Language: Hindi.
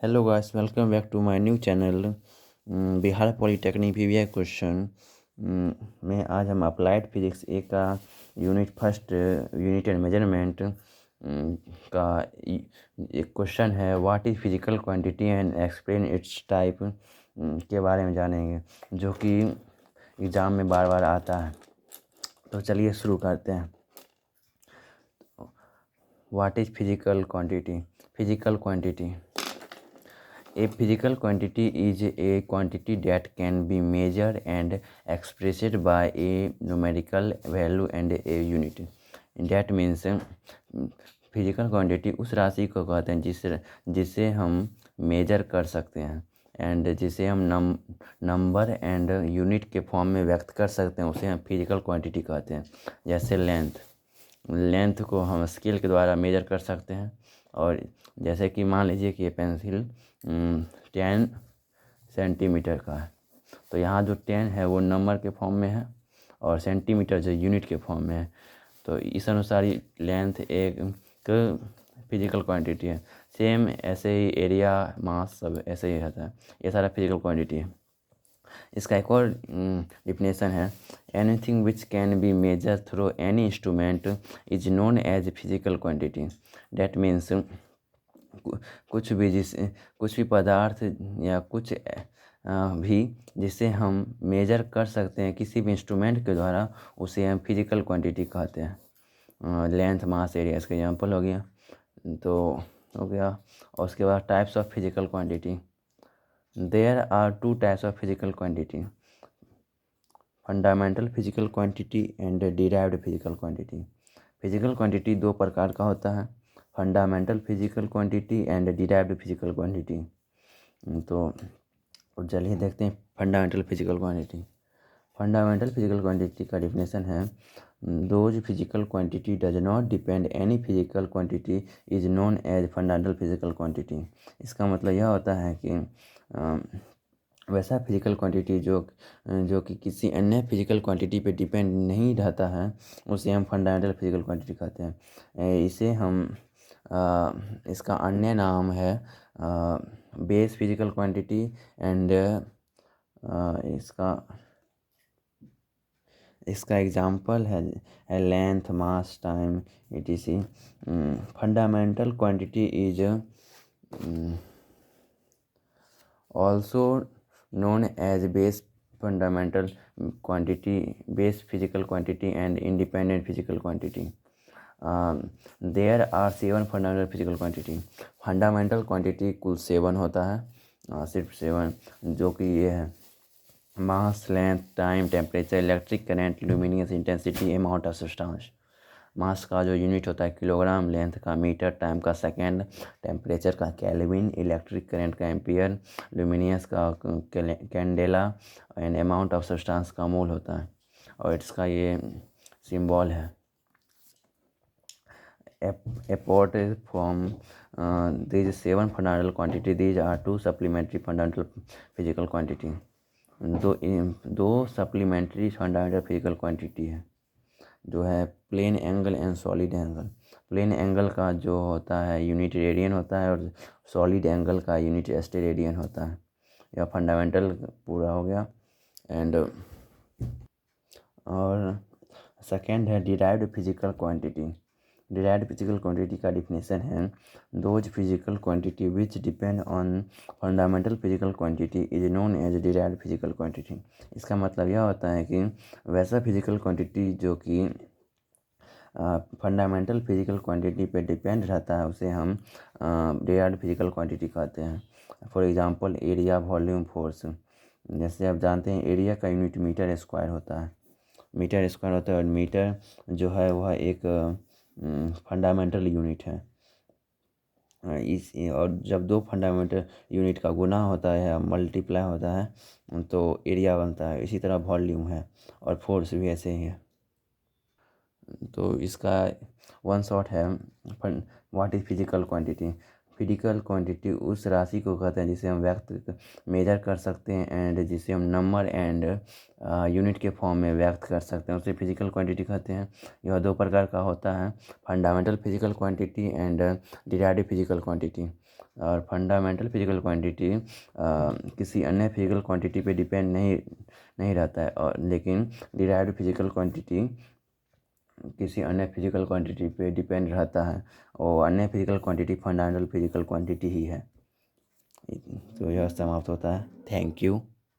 Hello guys, welcome back to my new channel Bihar polytechnic PVI question में आज हम अप्लाइड फिजिक्स ए का unit first unit and measurement का एक क्वेश्चन है what is physical quantity and explain it's type के बारे में जानेंगे, जो कि एग्ज़ाम में बार बार आता है। तो चलिए शुरू करते हैं। What is physical quantity? Physical quantity, a physical quantity is a quantity that can be measured and expressed by a numerical value and a unit. That means physical quantity उस राशि को कहते हैं जिसे हम मेजर कर सकते हैं एंड जिसे हम नंबर एंड यूनिट के फॉर्म में व्यक्त कर सकते हैं, उसे हम फिजिकल क्वांटिटी कहते हैं। जैसे लेंथ को हम स्केल के द्वारा मेजर कर सकते हैं, और जैसे कि मान लीजिए कि ये पेंसिल 10 सेंटीमीटर का है, तो यहाँ जो 10 है वो नंबर के फॉर्म में है और सेंटीमीटर जो यूनिट के फॉर्म में है। तो इस अनुसार लेंथ एक फिजिकल क्वांटिटी है। सेम ऐसे ही एरिया, मास सब ऐसे ही रहता है। ये सारा फिजिकल क्वांटिटी है। इसका एक और डिफिनेशन है, anything which can be measure through any instrument is known as physical quantity. That means कुछ भी पदार्थ या कुछ भी जिसे हम मेजर कर सकते हैं किसी भी इंस्ट्रूमेंट के द्वारा, उसे हम फिजिकल क्वांटिटी कहते हैं। लेंथ, मास, एरिया इसका एग्जांपल हो गया। तो हो गया। और उसके बाद types of physical quantity. There are two types of physical quantity, fundamental physical quantity and derived physical quantity. Physical quantity दो प्रकार का होता है, fundamental physical quantity and derived physical quantity. तो चलिए देखते हैं fundamental physical quantity. Fundamental physical quantity का डिफिनेशन है, those physical quantity does not depend any physical quantity is known as fundamental physical quantity. इसका मतलब यह होता है कि वैसा फिजिकल क्वांटिटी जो कि किसी अन्य फिजिकल क्वांटिटी पे डिपेंड नहीं रहता है, उसे हम फंडामेंटल फिजिकल क्वांटिटी कहते हैं। इसे हम इसका अन्य नाम है बेस फिजिकल क्वांटिटी एंड इसका एग्जांपल है length, mass, time, etc. Fundamental quantity is also known as base fundamental quantity, base physical quantity and independent physical quantity. There are 7 fundamental physical quantity. Fundamental quantity कुल 7 होता है, सिर्फ 7, जो कि ये है mass, length, time, temperature, electric current, luminous intensity, amount of substance. Mass का जो यूनिट होता है किलोग्राम, लेंथ का मीटर, टाइम का सेकेंड, टेम्परेचर का केल्विन, इलेक्ट्रिक करंट का एम्पियर, लुमिनियस का candela and amount of substance का मोल होता है, और इसका ये सिंबल है। Apart from these 7 fundamental quantity, these are 2 supplementary fundamental physical quantity. दो सप्लीमेंट्री फंडामेंटल फिजिकल क्वांटिटी है, जो है plane angle and solid angle. Plane angle का जो होता है यूनिट रेडियन होता है, और सॉलिड एंगल का यूनिट स्टेरेडियन होता है। यह फंडामेंटल पूरा हो गया। एंड और सेकेंड है derived physical quantity. Derived physical quantity का डिफिनेशन है, those physical quantity which depend on fundamental physical quantity is known as derived physical quantity. इसका मतलब यह होता है कि वैसा फिजिकल क्वांटिटी जो कि फंडामेंटल फिजिकल क्वांटिटी पे डिपेंड रहता है, उसे हम डिराइव्ड फिजिकल क्वांटिटी कहते हैं। For example area, volume, force. जैसे आप जानते हैं एरिया का यूनिट मीटर स्क्वायर होता है, और मीटर जो है वह एक फंडामेंटल यूनिट है। और जब दो फंडामेंटल यूनिट का गुना होता है, मल्टीप्लाई होता है, तो एरिया बनता है। इसी तरह वॉल्यूम है, और फोर्स भी ऐसे ही है। तो इसका वन शॉट है what is physical quantity. Physical quantity उस राशि को कहते हैं जिसे हम मेजर कर सकते हैं एंड जिसे हम नंबर एंड यूनिट के फॉर्म में व्यक्त कर सकते हैं, उसे फिजिकल क्वांटिटी कहते हैं। यह दो प्रकार का होता है, fundamental physical quantity and derived physical quantity. और फंडामेंटल फिजिकल क्वांटिटी किसी अन्य फिजिकल क्वांटिटी पे डिपेंड नहीं रहता है, और लेकिन डिराइव्ड फिजिकल क्वांटिटी किसी अन्य फिजिकल क्वांटिटी पे डिपेंड रहता है, और अन्य physical quantity fundamental physical quantity ही है। तो यह समाप्त होता है। Thank you.